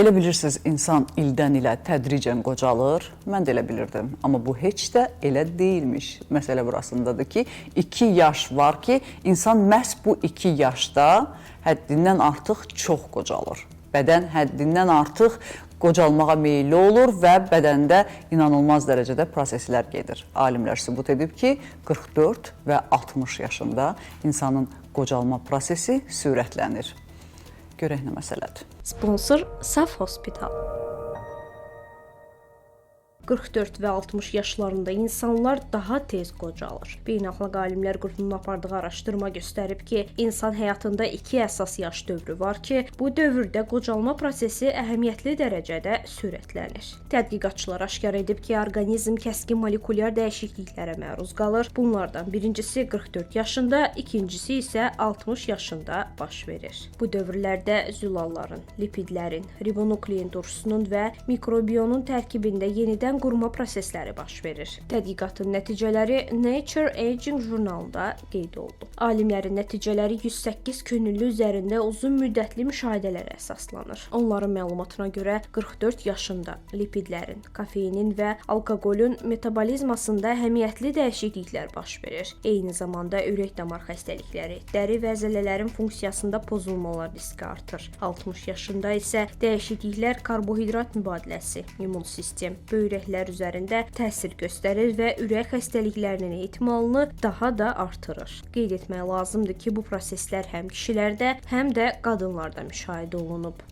Elə bilirsiniz, insan ildən ilə tədricən qocalır. Mən də elə bilirdim. Amma bu heç də elə deyilmiş. Məsələ burasındadır ki, 2 yaş var ki, insan məhz bu 2 yaşda həddindən artıq çox qocalır. Bədən həddindən artıq qocalmağa meyilli olur və bədəndə inanılmaz dərəcədə proseslər gedir. Alimlər sübut edib ki, 44 və 60 yaşında insanın qocalma prosesi sürətlənir. Görək nə məsələdir. Sponsor Saf Hospital. 44 və 60 yaşlarında insanlar daha tez qocalır. Beynəlxalq alimlər qrupunun apardığı araşdırma göstərib ki, insan həyatında 2 əsas yaş dövrü var ki, bu dövrdə qocalma prosesi əhəmiyyətli dərəcədə sürətlənir. Tədqiqatçılar aşkar edib ki, orqanizm kəskin molekulyar dəyişikliklərə məruz qalır. Bunlardan birincisi 44 yaşında, ikincisi isə 60 yaşında baş verir. Bu dövrlərdə zülalların, lipidlərin, ribonuklein turşusunun və mikrobionun tərkibində yenidən qurma prosesləri baş verir. Tədqiqatın nəticələri Nature Aging jurnalında qeyd olundu. Alimlərin nəticələri 108 könüllü üzərində uzun müddətli müşahidələrə əsaslanır. Onların məlumatına görə 44 yaşında lipidlərin, kofeinin və alkoqolun metabolizmasında əhəmiyyətli dəyişikliklər baş verir. Eyni zamanda ürək-damar xəstəlikləri, dəri və zəllələrin funksiyasında pozulmalar riski artır. 60 yaşında isə dəyişikliklər karbohidrat mübadiləsi, immun sistem, böyrəklər üzərində təsir göstərir və ürək xəstəliklərinin ehtimalını daha da artırır. Qeyd etmək lazımdır ki, bu proseslər həm kişilərdə, həm də qadınlarda müşahidə olunub.